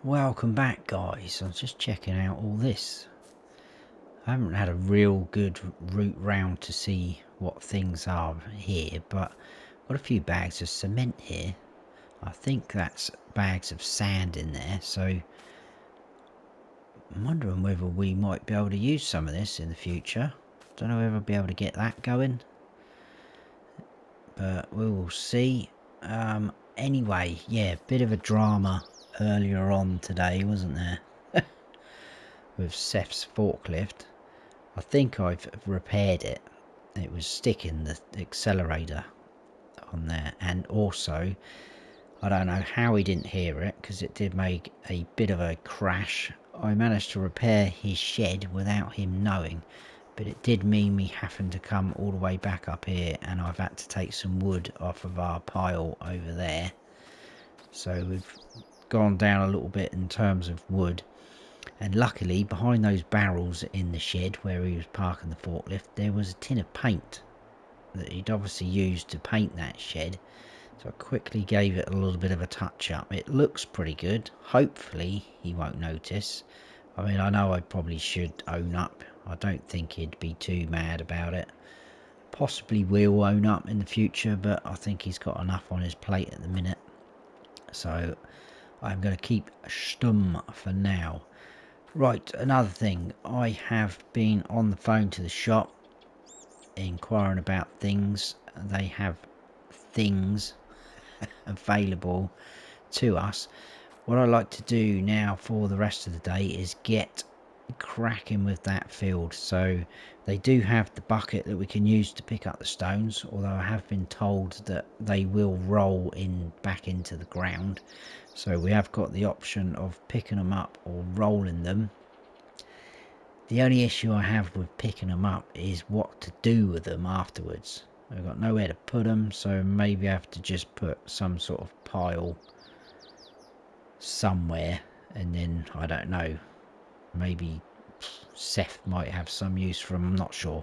Welcome back, guys. I was just checking out all this. I haven't had a real good route round to see what things are here, but got a few bags of cement here. I think that's bags of sand in there, so I'm wondering whether we might be able to use some of this in the future. Don't know if I'll be able to get that going, but we will see. Anyway, yeah, bit of a drama earlier on today, wasn't there? With Seth's forklift. I think I've repaired it. It was sticking the accelerator on there, and also I don't know how he didn't hear it because it did make a bit of a crash. I managed to repair his shed without him knowing, but it did mean me having to come all the way back up here, and I've had to take some wood off of our pile over there. So we've gone down a little bit in terms of wood, and luckily behind those barrels in the shed where he was parking the forklift, there was a tin of paint that he'd obviously used to paint that shed. So I quickly gave it a little bit of a touch up. It looks pretty good. Hopefully he won't notice. I mean, I know I probably should own up. I don't think he'd be too mad about it. Possibly will own up in the future, but I think he's got enough on his plate at the minute. So I'm going to keep stum for now. Right, another thing. I have been on the phone to the shop inquiring about things. They have things available to us. What I like to do now for the rest of the day is get cracking with that field. So they do have the bucket that we can use to pick up the stones, although I have been told that they will roll in back into the ground. So we have got the option of picking them up or rolling them. The only issue I have with picking them up is what to do with them afterwards. I've got nowhere to put them, so maybe I have to just put some sort of pile somewhere, and then, I don't know, maybe Seth might have some use for them, I'm not sure.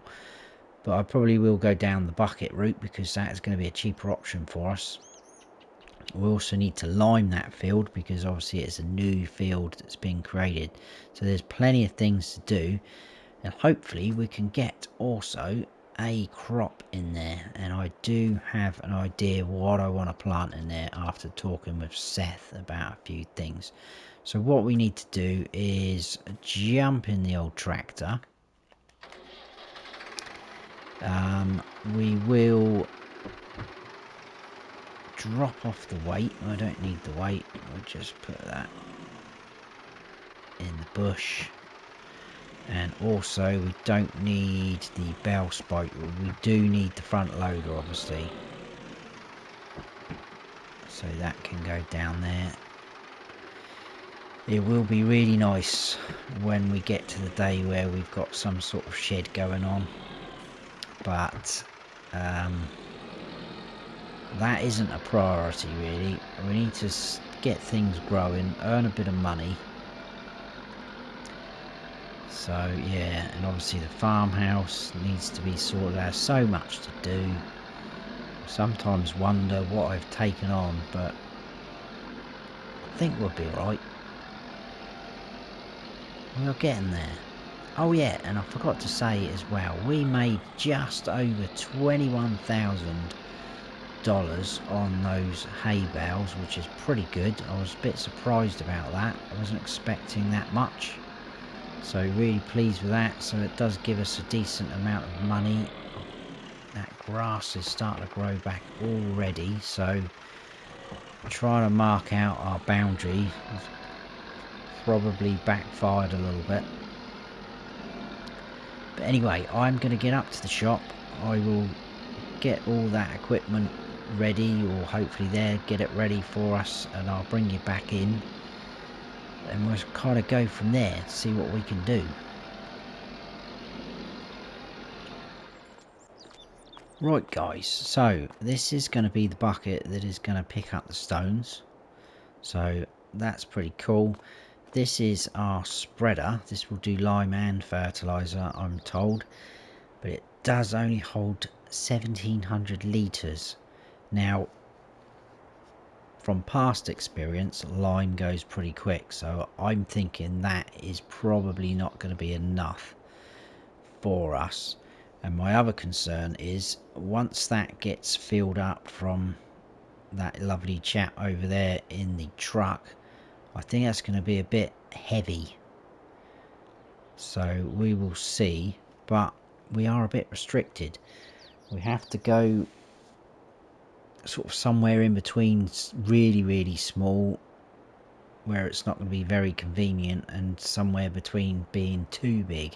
But I probably will go down the bucket route because that is going to be a cheaper option for us. We also need to lime that field because obviously it's a new field that's been created. So there's plenty of things to do, and hopefully we can get also a crop in there. And I do have an idea what I want to plant in there after talking with Seth about a few things. So what we need to do is jump in the old tractor. We will drop off the weight. I don't need the weight. We'll just put that in the bush. And also we don't need the bell spike. We do need the front loader obviously. So that can go down there. It will be really nice when we get to the day where we've got some sort of shed going on. But that isn't a priority really. We need to get things growing, earn a bit of money. So yeah, and obviously the farmhouse needs to be sorted out. So much to do. Sometimes wonder what I've taken on, but I think we'll be right. We're getting there. Oh yeah, and I forgot to say as well, we made just over $21,000 on those hay bales, which is pretty good. I was a bit surprised about that. I wasn't expecting that much. So really pleased with that. So it does give us a decent amount of money. That grass is starting to grow back already. So trying to mark out our boundary has probably backfired a little bit. But anyway, I'm going to get up to the shop. I will get all that equipment ready, or hopefully there, get it ready for us, and I'll bring you back in. And we'll kind of go from there, see what we can do. Right guys, so this is going to be the bucket that is going to pick up the stones. So that's pretty cool. This is our spreader. This will do lime and fertilizer, I'm told. But it does only hold 1,700 litres. Now, from past experience, lime goes pretty quick, so I'm thinking that is probably not going to be enough for us. And my other concern is once that gets filled up from that lovely chap over there in the truck, I think that's going to be a bit heavy. So we will see, but we are a bit restricted. We have to go sort of somewhere in between really small, where it's not going to be very convenient, and somewhere between being too big,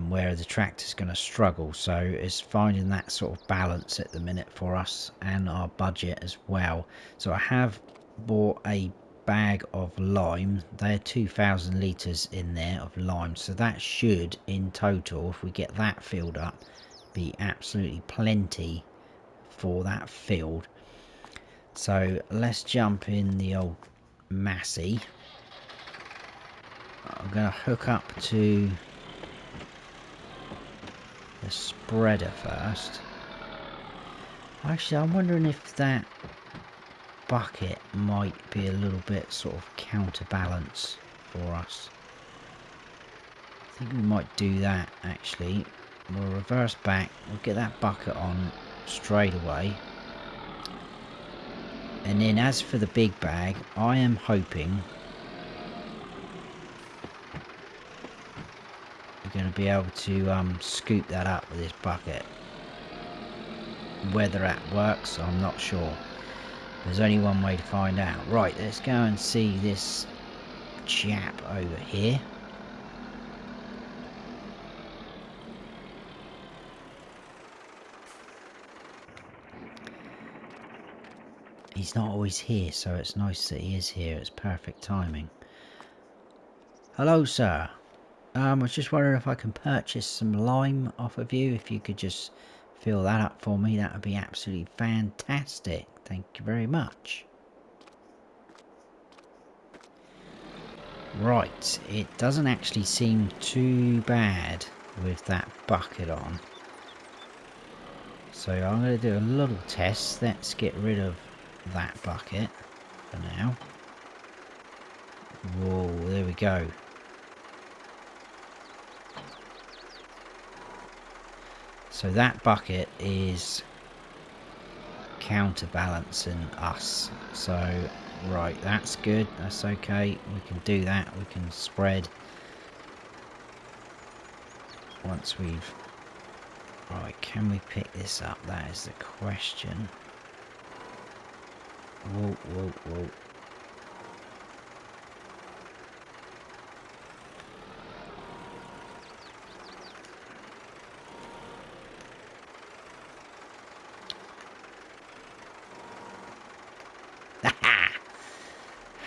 where the tractor's going to struggle. So it's finding that sort of balance at the minute for us and our budget as well. So I have bought a bag of lime. There are 2,000 litres in there of lime, so that should in total, if we get that filled up, be absolutely plenty for that field. So let's jump in the old Massey. I'm going to hook up to the spreader first. Actually, I'm wondering if that bucket might be a little bit sort of counterbalance for us. I think we might do that actually. We'll reverse back, we'll get that bucket on straight away. And then as for the big bag, I am hoping we're going to be able to scoop that up with this bucket. Whether that works, I'm not sure. There's only one way to find out. Right, let's go and see this chap over here. He's not always here, so it's nice that he is here. It's perfect timing. Hello, sir. I was just wondering if I can purchase some lime off of you. If you could just fill that up for me, that would be absolutely fantastic. Thank you very much. Right, it doesn't actually seem too bad with that bucket on. So I'm going to do a little test. Let's get rid of that bucket for now. Whoa, there we go. So that bucket is counterbalancing us. So right, that's good, that's okay, we can do that. We can spread once we've... Right, can we pick this up? That is the question. Whoa, whoa, whoa.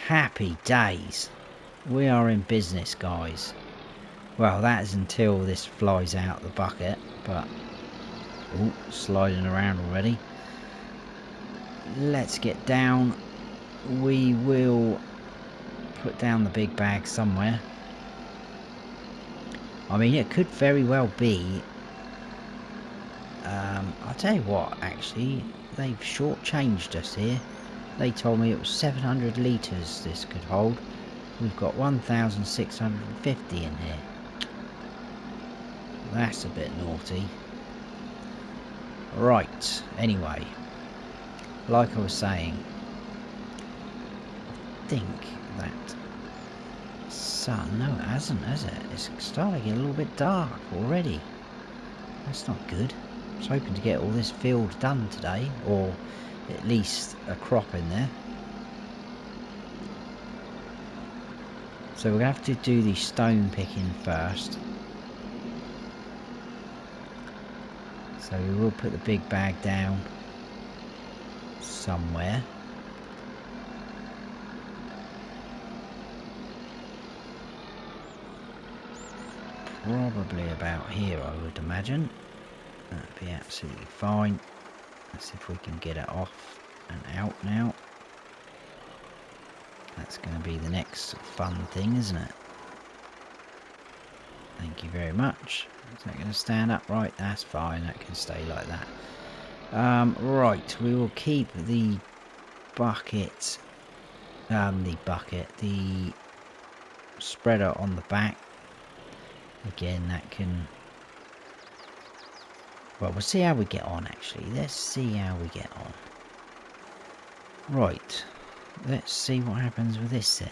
Happy days. We are in business, guys. Well, that is until this flies out the bucket, but... Oh, sliding around already. Let's get down. We will put down the big bag somewhere. I mean, it could very well be... I'll tell you what, actually, they've shortchanged us here. They told me it was 700 litres this could hold. We've got 1,650 in here. That's a bit naughty. Right, anyway. Like I was saying, I think that sun... No, it hasn't, has it? It's starting to get a little bit dark already. That's not good. I was hoping to get all this field done today, or at least a crop in there. So we're going to have to do the stone picking first. So we will put the big bag down somewhere. Probably about here, I would imagine. That'd be absolutely fine. Let's see if we can get it off and out now. That's going to be the next fun thing, isn't it? Thank you very much. Is that going to stand up? Right, that's fine. That can stay like that. Right, we will keep the bucket, the spreader on the back. Again, that can, well, we'll see how we get on actually. Let's see how we get on. Right, let's see what happens with this then.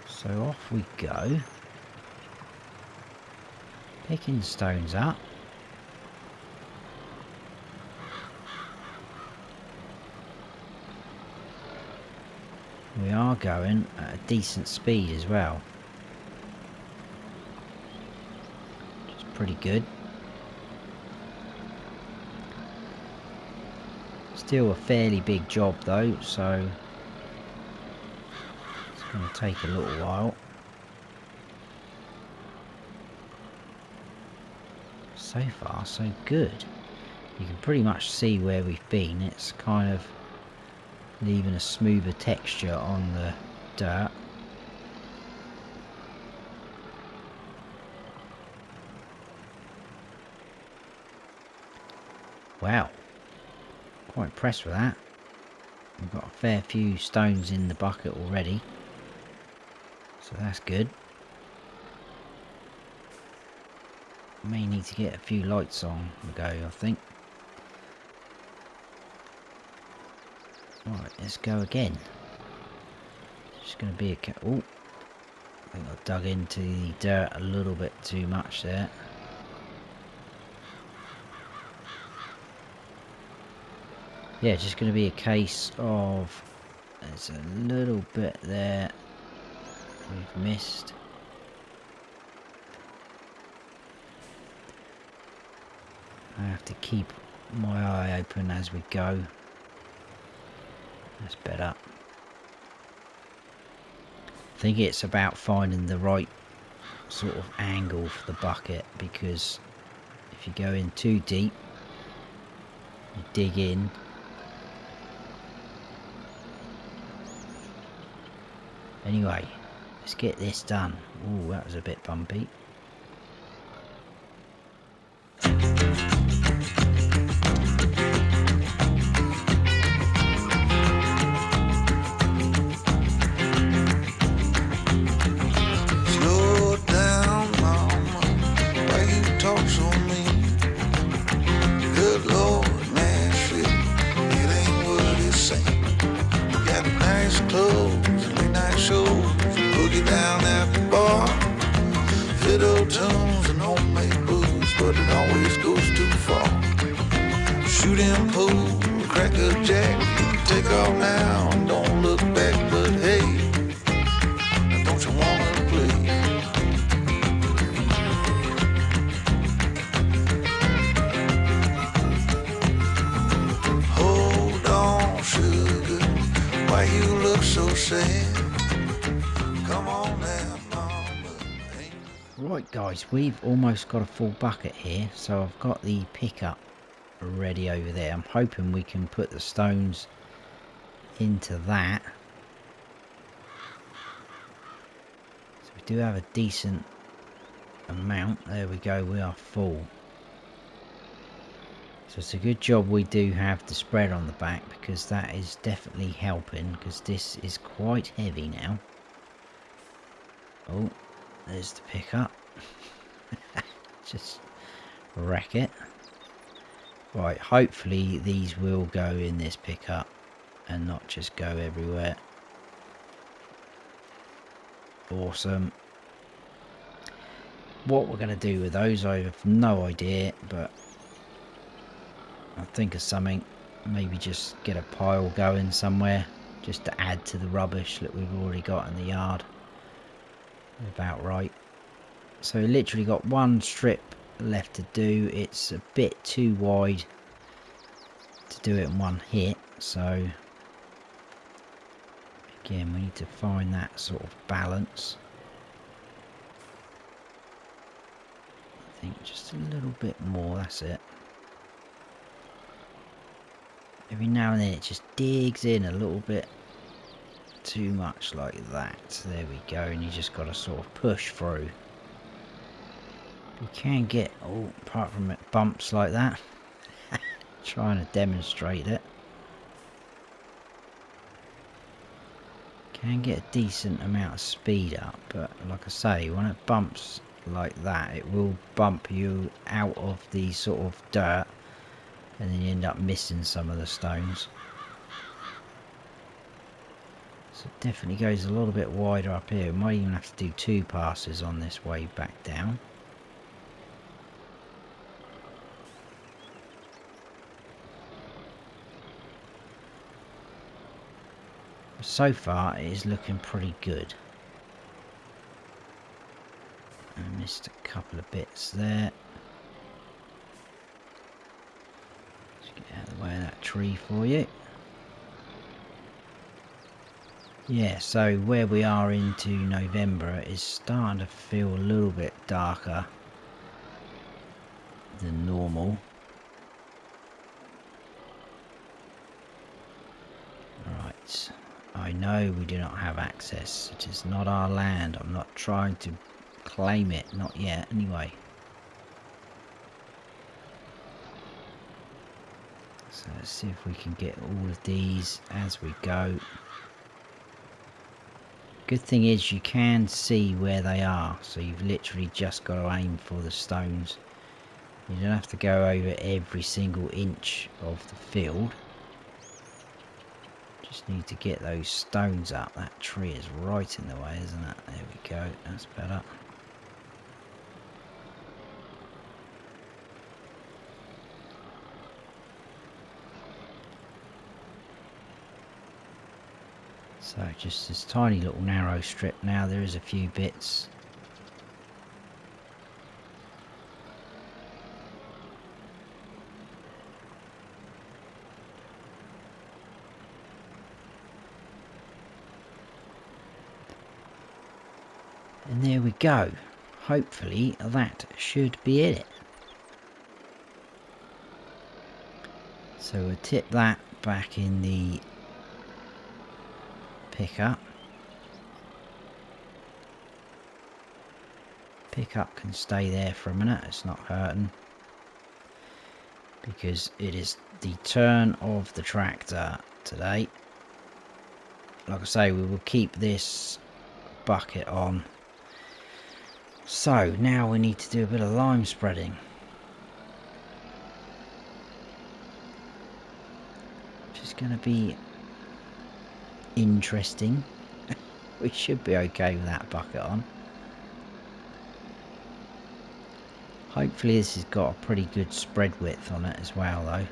So off we go. Picking stones up. We are going at a decent speed as well. Which is pretty good. Still a fairly big job though, so it's going to take a little while. So far so good. You can pretty much see where we've been. It's kind of leaving a smoother texture on the dirt. Wow, quite impressed with that. We've got a fair few stones in the bucket already, so that's good. May need to get a few lights on the go, I think. Right, let's go again. It's just going to be a... oh, I think I dug into the dirt a little bit too much there. Yeah, it's just going to be a case of... there's a little bit there we've missed. I have to keep my eye open as we go. That's better. I think it's about finding the right sort of angle for the bucket, because if you go in too deep, you dig in, anyway, let's get this done. Ooh, that was a bit bumpy. Right guys, we've almost got a full bucket here, so I've got the pickup ready over there. I'm hoping we can put the stones into that. So we do have a decent amount. There we go, we are full. So it's a good job we do have the spread on the back, because that is definitely helping, because this is quite heavy now. Oh, there's the pickup. Just wreck it. Right, hopefully these will go in this pickup and not just go everywhere. Awesome. What we're going to do with those, I have no idea, but I'll think of something. Maybe just get a pile going somewhere, just to add to the rubbish that we've already got in the yard. About right. So literally got one strip left to do. It's a bit too wide to do it in one hit, so again we need to find that sort of balance. I think just a little bit more, that's it. Every now and then it just digs in a little bit too much like that. There we go, and you just got to sort of push through. You can get, oh, apart from it, bumps like that. Trying to demonstrate it. Can get a decent amount of speed up, but like I say, when it bumps like that, it will bump you out of the sort of dirt, and then you end up missing some of the stones. So it definitely goes a little bit wider up here. We might even have to do 2 passes on this way back down. So far it is looking pretty good. I missed a couple of bits there. Just get out of the way of that tree for you. Yeah, so where we are into November is starting to feel a little bit darker than normal. Right, I know we do not have access. It is not our land. I'm not trying to claim it, not yet anyway. So let's see if we can get all of these as we go. Good thing is you can see where they are, so you've literally just got to aim for the stones. You don't have to go over every single inch of the field. Just need to get those stones up. That tree is right in the way, isn't it? There we go, that's better. So just this tiny little narrow strip now. There is a few bits. And there we go. Hopefully that should be it. So we'll tip that back in the pickup. Pickup can stay there for a minute, it's not hurting, because it is the turn of the tractor today. Like I say, we will keep this bucket on. So now we need to do a bit of lime spreading. Which is going to be interesting. We should be okay with that bucket on. Hopefully this has got a pretty good spread width on it as well though.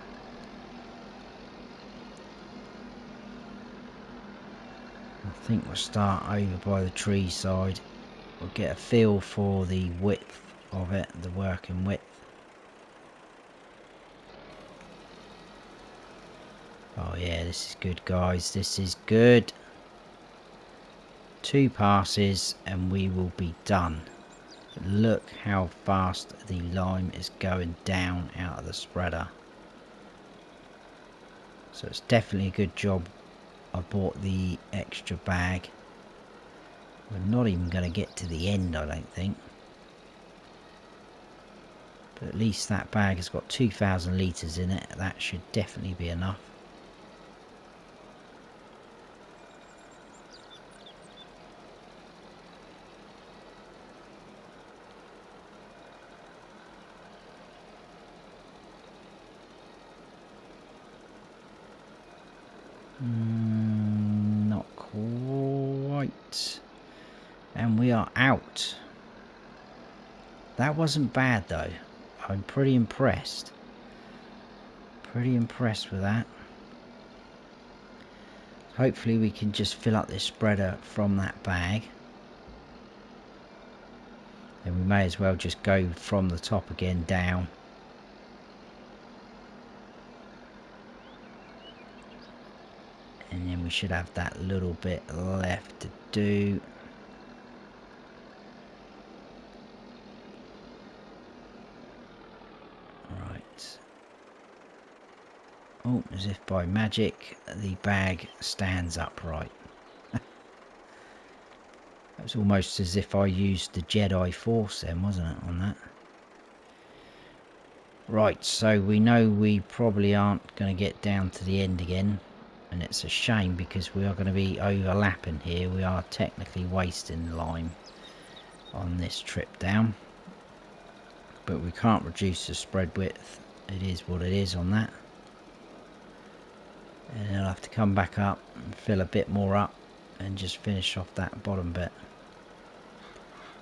I think we'll start over by the tree side. We'll get a feel for the width of it, the working width. Oh yeah, this is good guys, this is good. 2 passes and we will be done. Look how fast the lime is going down out of the spreader. So it's definitely a good job I bought the extra bag. We're not even going to get to the end, I don't think. But at least that bag has got 2,000 litres in it. That should definitely be enough. Not quite. And we are out. That wasn't bad though. I'm pretty impressed. Pretty impressed with that. Hopefully we can just fill up this spreader from that bag. And we may as well just go from the top again down. And then we should have that little bit left to do. Right. Oh, as if by magic, the bag stands upright. That was almost as if I used the Jedi Force then, wasn't it, on that? Right, so we know we probably aren't going to get down to the end again. and it's a shame because we are going to be overlapping here. We are technically wasting lime on this trip down, but we can't reduce the spread width. It is what it is on that, and I'll have to come back up and fill a bit more up and just finish off that bottom bit.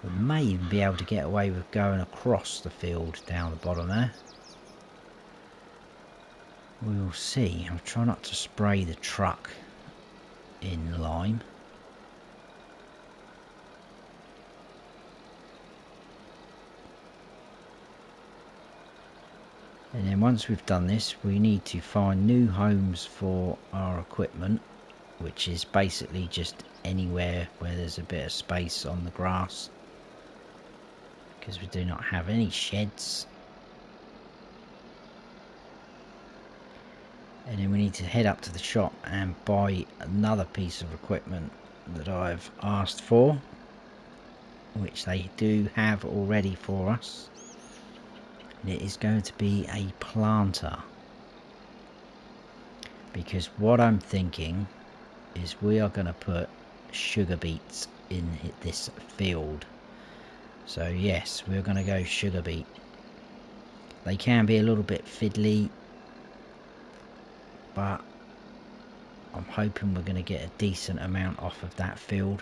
We may even be able to get away with going across the field down the bottom there. We will see. I'll try not to spray the truck in lime. And then once we've done this, we need to find new homes for our equipment, which is basically just anywhere where there's a bit of space on the grass, because we do not have any sheds. And then we need to head up to the shop and buy another piece of equipment that I've asked for, which they do have already for us. And it is going to be a planter, because what I'm thinking is we are going to put sugar beets in this field. So yes, we're going to go sugar beet. They can be a little bit fiddly, but I'm hoping we're going to get a decent amount off of that field,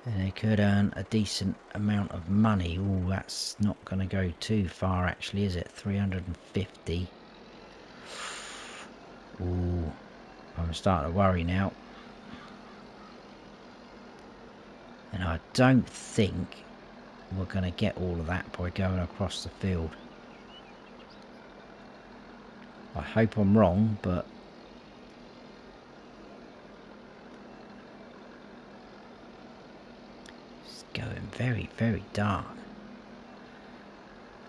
and they could earn a decent amount of money. Oh, that's not going to go too far actually, is it? 350. Ooh, I'm starting to worry now. And I don't think we're going to get all of that by going across the field. I hope I'm wrong, but it's going very, very dark.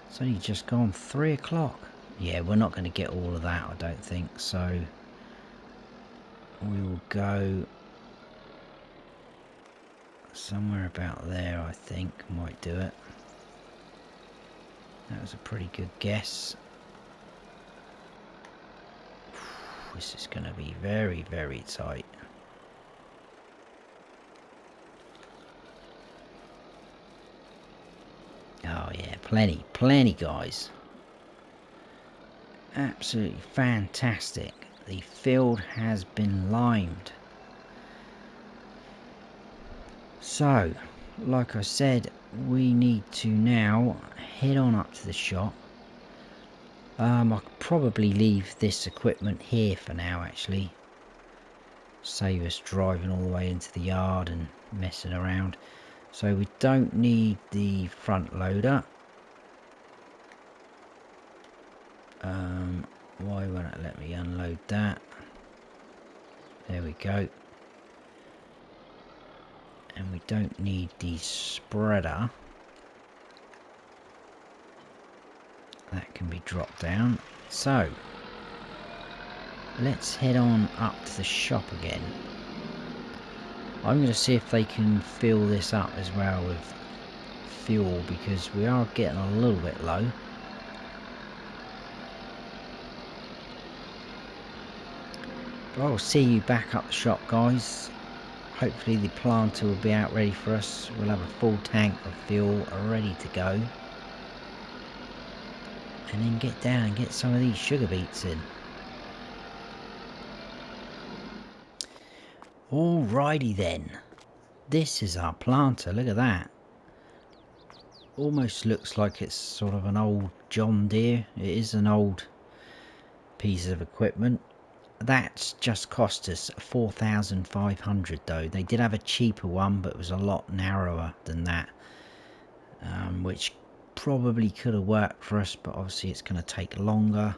It's only just gone 3 o'clock. Yeah, we're not going to get all of that, I don't think. So we will go somewhere about there, I think. Might do it. That was a pretty good guess. This is going to be very, very tight. Oh yeah, plenty guys. Absolutely fantastic. The field has been limed. So, like I said, we need to now head on up to the shop. I'll probably leave this equipment here for now actually. Save us driving all the way into the yard and messing around. So we don't need the front loader. Why won't it let me unload that? There we go. And we don't need the spreader. That can be dropped down. So let's head on up to the shop again. I'm going to see if they can fill this up as well with fuel, because we are getting a little bit low. But I'll see you back up the shop, guys. Hopefully the planter will be out ready for us. We'll have a full tank of fuel ready to go. And then get down and get some of these sugar beets in. Alrighty then. This is our planter, look at that. Almost looks like it's sort of an old John Deere. It is an old piece of equipment. That's just cost us 4,500 though. They did have a cheaper one, but it was a lot narrower than that, which probably could have worked for us, but obviously it's going to take longer.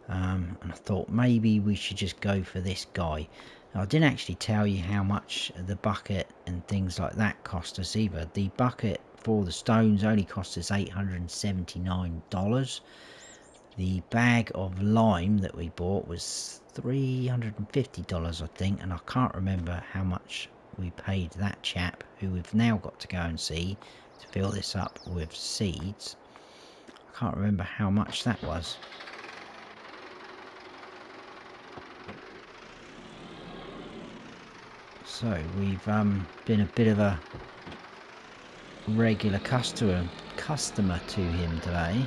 And I thought maybe we should just go for this guy. Now, I didn't actually tell you how much the bucket and things like that cost us either. The bucket for the stones only cost us $879. The bag of lime that we bought was $350, I think, and I can't remember how much we paid that chap, who we've now got to go and see to fill this up with seeds. I can't remember how much that was. So we've been a bit of a regular customer to him today.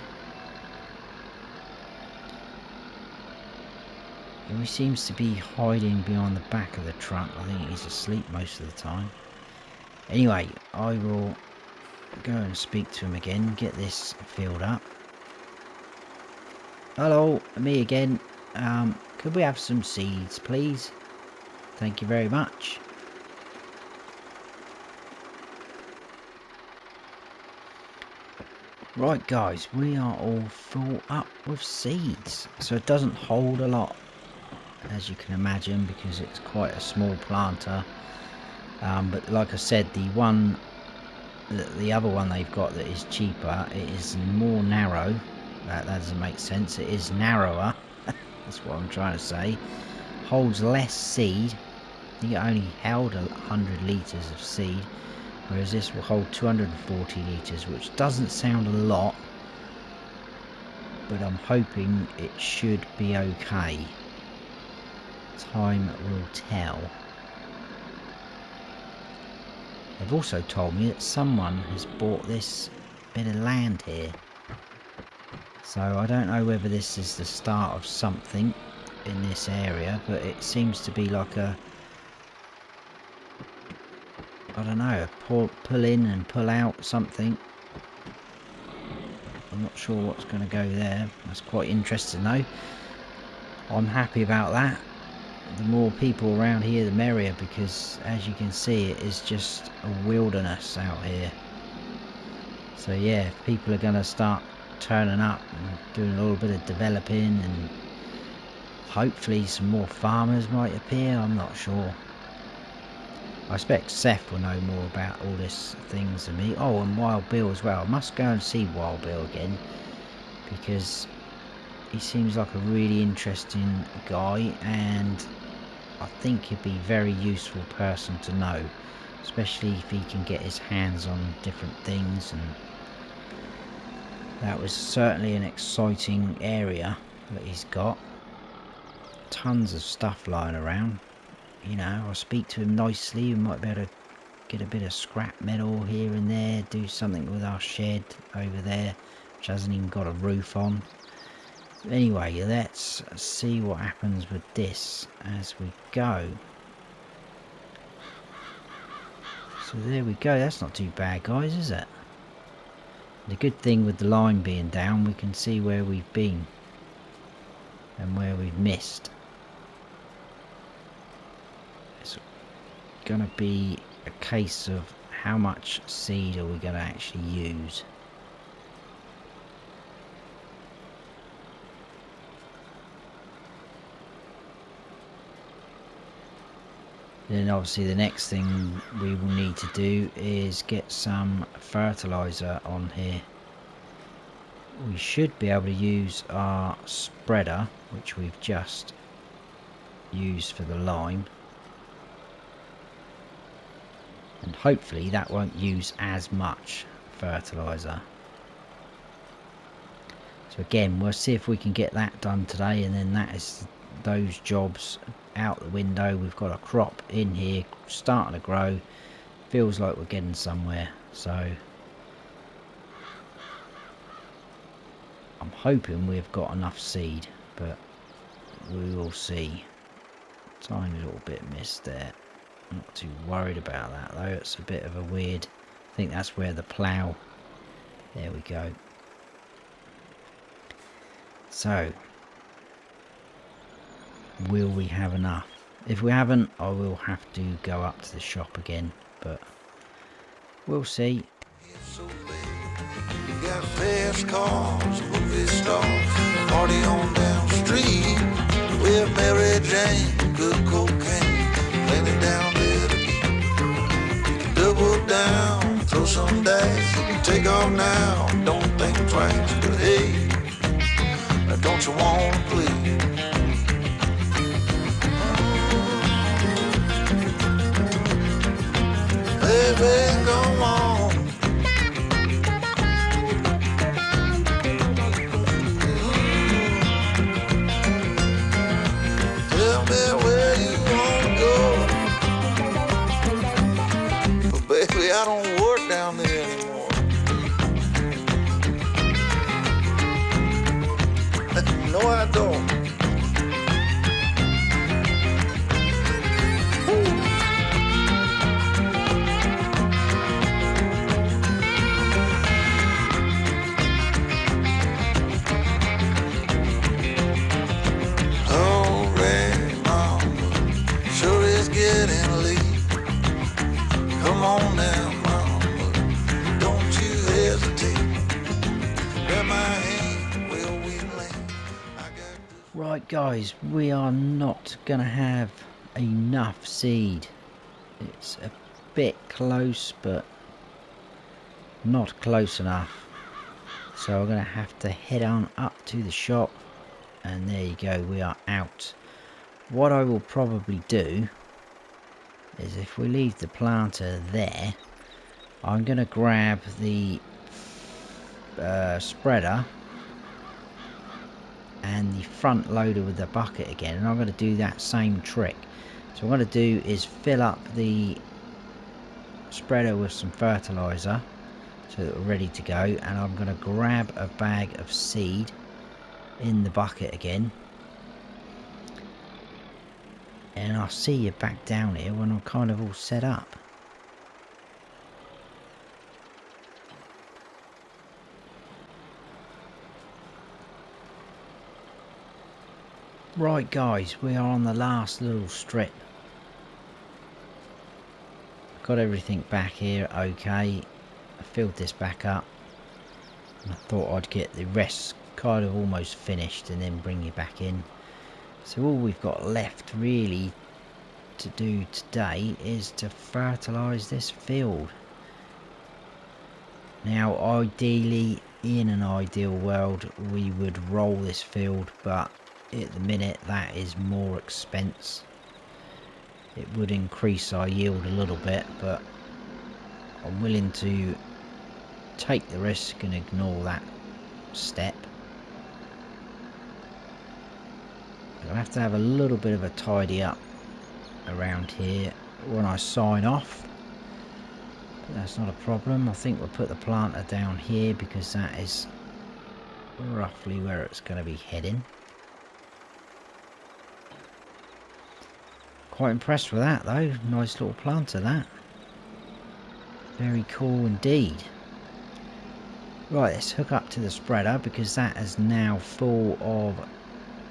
He seems to be hiding behind the back of the truck. I think he's asleep most of the time. Anyway, I will go and speak to him again, get this filled up. Hello, me again. Could we have some seeds, please? Thank you very much. Right guys, we are all full up with seeds. So it doesn't hold a lot, as you can imagine, because it's quite a small planter. But like I said, the other one they've got that is cheaper, it is more narrow. That doesn't make sense. It is narrower. That's what I'm trying to say. Holds less seed. I think it only held 100 litres of seed, whereas this will hold 240 litres, which doesn't sound a lot, but I'm hoping it should be okay. Time will tell. They've also told me that someone has bought this bit of land here. So I don't know whether this is the start of something in this area, but it seems to be like a, I don't know, a pull in and pull out something. I'm not sure what's going to go there. That's quite interesting though. I'm happy about that. The more people around here the merrier, because as you can see it is just a wilderness out here. So yeah, if people are going to start turning up and doing a little bit of developing, and hopefully some more farmers might appear. I'm not sure. I expect Seth will know more about all this things than me. Oh, and Wild Bill as well. I must go and see Wild Bill again, because he seems like a really interesting guy, and I think he'd be a very useful person to know, especially if he can get his hands on different things. And that was certainly an exciting area that he's got. Tons of stuff lying around. You know, I'll speak to him nicely. We might be able to get a bit of scrap metal here and there, do something with our shed over there, which hasn't even got a roof on. Anyway, let's see what happens with this as we go. So there we go. That's not too bad, guys, is it? The good thing with the line being down, we can see where we've been and where we've missed. It's going to be a case of how much seed are we going to actually use. Then obviously the next thing we will need to do is get some fertilizer on here. We should be able to use our spreader, which we've just used for the lime, and hopefully that won't use as much fertilizer. So again, we'll see if we can get that done today, and then that is those jobs out the window. We've got a crop in here starting to grow. Feels like we're getting somewhere, so I'm hoping we've got enough seed, but we will see. Tiny little bit missed there. Not too worried about that though. It's a bit of a weird, I think that's where the plough, there we go. So will we have enough? If we haven't, I will have to go up to the shop again, but we'll see. It's so late. You got fast cars, movie stars, party on down the street with Mary Jane, good cocaine, plenty down there to eat. You can double down, throw some dice, you can take off now, don't think twice, but hey, don't you wanna play? Baby, go on. Tell me where you wanna go. I don't work down there anymore. No, I don't. Come on now, mama, don't you hesitate. Grab my hand, where we land. Right guys, we are not gonna have enough seed. It's a bit close, but not close enough. So we're gonna have to head on up to the shop, and there you go, we are out. What I will probably do is, if we leave the planter there, I'm going to grab the spreader and the front loader with the bucket again, and I'm going to do that same trick. So what I'm going to do is fill up the spreader with some fertilizer so that we're ready to go, and I'm going to grab a bag of seed in the bucket again. And I'll see you back down here when I'm kind of all set up. Right guys, we are on the last little strip. Got everything back here okay. I filled this back up, and I thought I'd get the rest kind of almost finished and then bring you back in. So all we've got left really to do today is to fertilise this field. Now ideally, in an ideal world, we would roll this field, but at the minute that is more expense. It would increase our yield a little bit, but I'm willing to take the risk and ignore that step. I'll have to have a little bit of a tidy up around here when I sign off, but that's not a problem. I think we'll put the planter down here because that is roughly where it's going to be heading. Quite impressed with that though, nice little planter that. Very cool indeed. Right, let's hook up to the spreader because that is now full of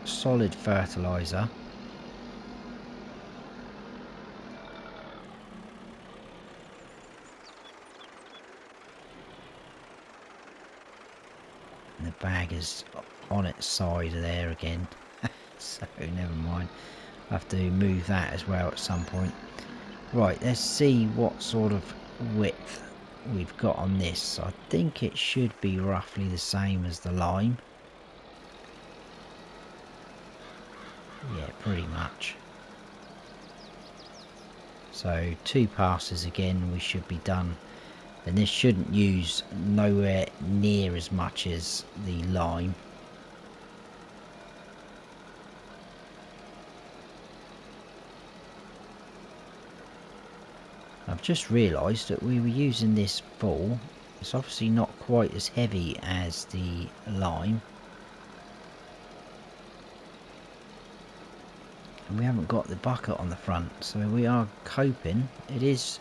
solid fertilizer. And the bag is on its side there again. So never mind. I have to move that as well at some point. Right, let's see what sort of width we've got on this. I think it should be roughly the same as the lime. Yeah, pretty much. So 2 passes again, we should be done. And this shouldn't use nowhere near as much as the lime. I've just realised that we were using this ball. It's obviously not quite as heavy as the lime. And we haven't got the bucket on the front, so we are coping. It is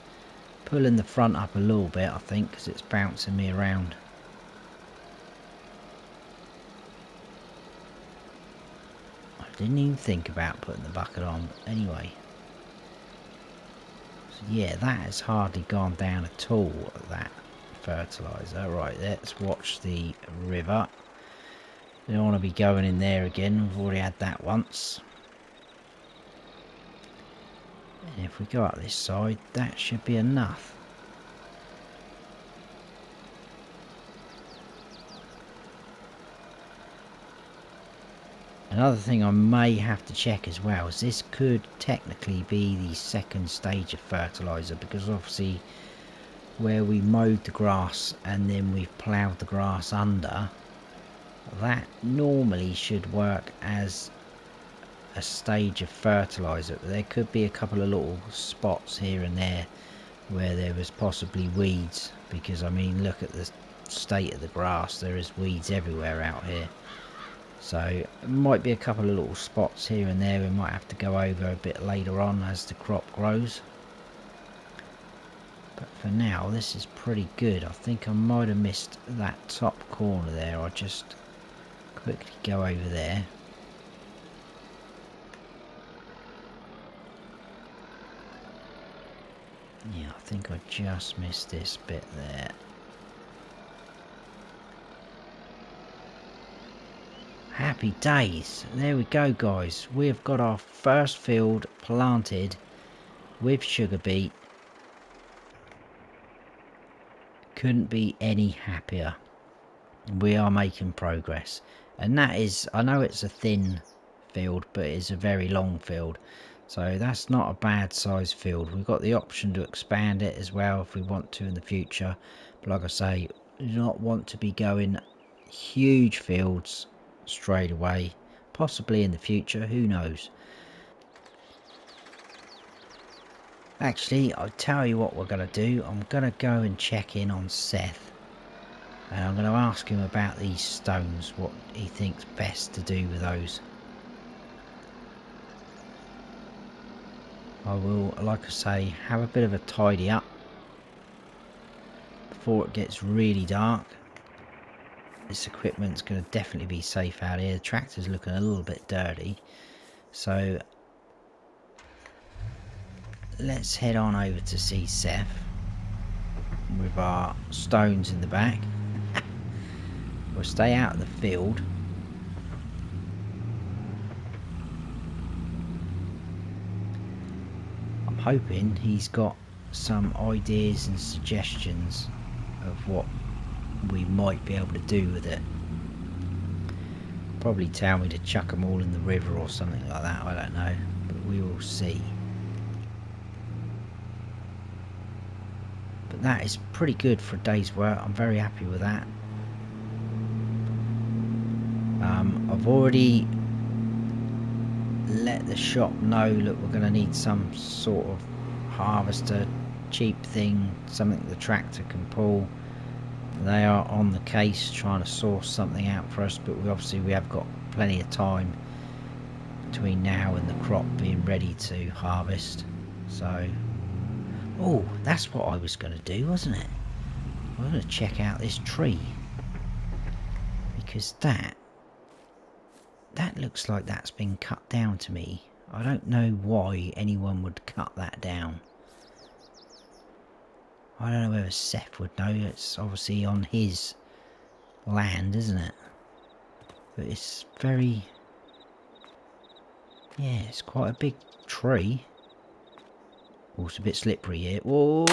pulling the front up a little bit, I think, because it's bouncing me around. I didn't even think about putting the bucket on, but anyway. So yeah, that has hardly gone down at all, that fertiliser. Right, let's watch the river. We don't want to be going in there again, we've already had that once. And if we go up this side, that should be enough. Another thing I may have to check as well is this could technically be the second stage of fertiliser, because obviously where we mowed the grass and then we've ploughed the grass under, that normally should work as a stage of fertiliser. There could be a couple of little spots here and there where there was possibly weeds, because I mean look at the state of the grass, there is weeds everywhere out here. So it might be a couple of little spots here and there we might have to go over a bit later on as the crop grows. But for now this is pretty good. I think I might have missed that top corner there. I'll just quickly go over there. Yeah, I think I just missed this bit there. Happy days. There we go, guys. We've got our first field planted with sugar beet. Couldn't be any happier. We are making progress. And that is, I know it's a thin field, but it's a very long field. So that's not a bad size field. We've got the option to expand it as well if we want to in the future. But like I say, we do not want to be going huge fields straight away. Possibly in the future, who knows. Actually, I'll tell you what we're going to do. I'm going to go and check in on Seth. And I'm going to ask him about these stones, what he thinks best to do with those. I will, like I say, have a bit of a tidy up before it gets really dark. This equipment's going to definitely be safe out here. The tractor's looking a little bit dirty. So let's head on over to see Seth with our stones in the back. We'll stay out of the field. I'm hoping he's got some ideas and suggestions of what we might be able to do with it. Probably tell me to chuck them all in the river or something like that, I don't know, but we will see. But that is pretty good for a day's work. I'm very happy with that. I've already let the shop know that we're going to need some sort of harvester, cheap thing, something the tractor can pull. They are on the case trying to source something out for us, but we have got plenty of time between now and the crop being ready to harvest. So, oh, that's what I was going to do, wasn't it? I was going to check out this tree, because that looks like that's been cut down to me. I don't know why anyone would cut that down. I don't know whether Seth would know. It's obviously on his land, isn't it? But it's very... yeah, it's quite a big tree. Oh, it's a bit slippery here. Whoa!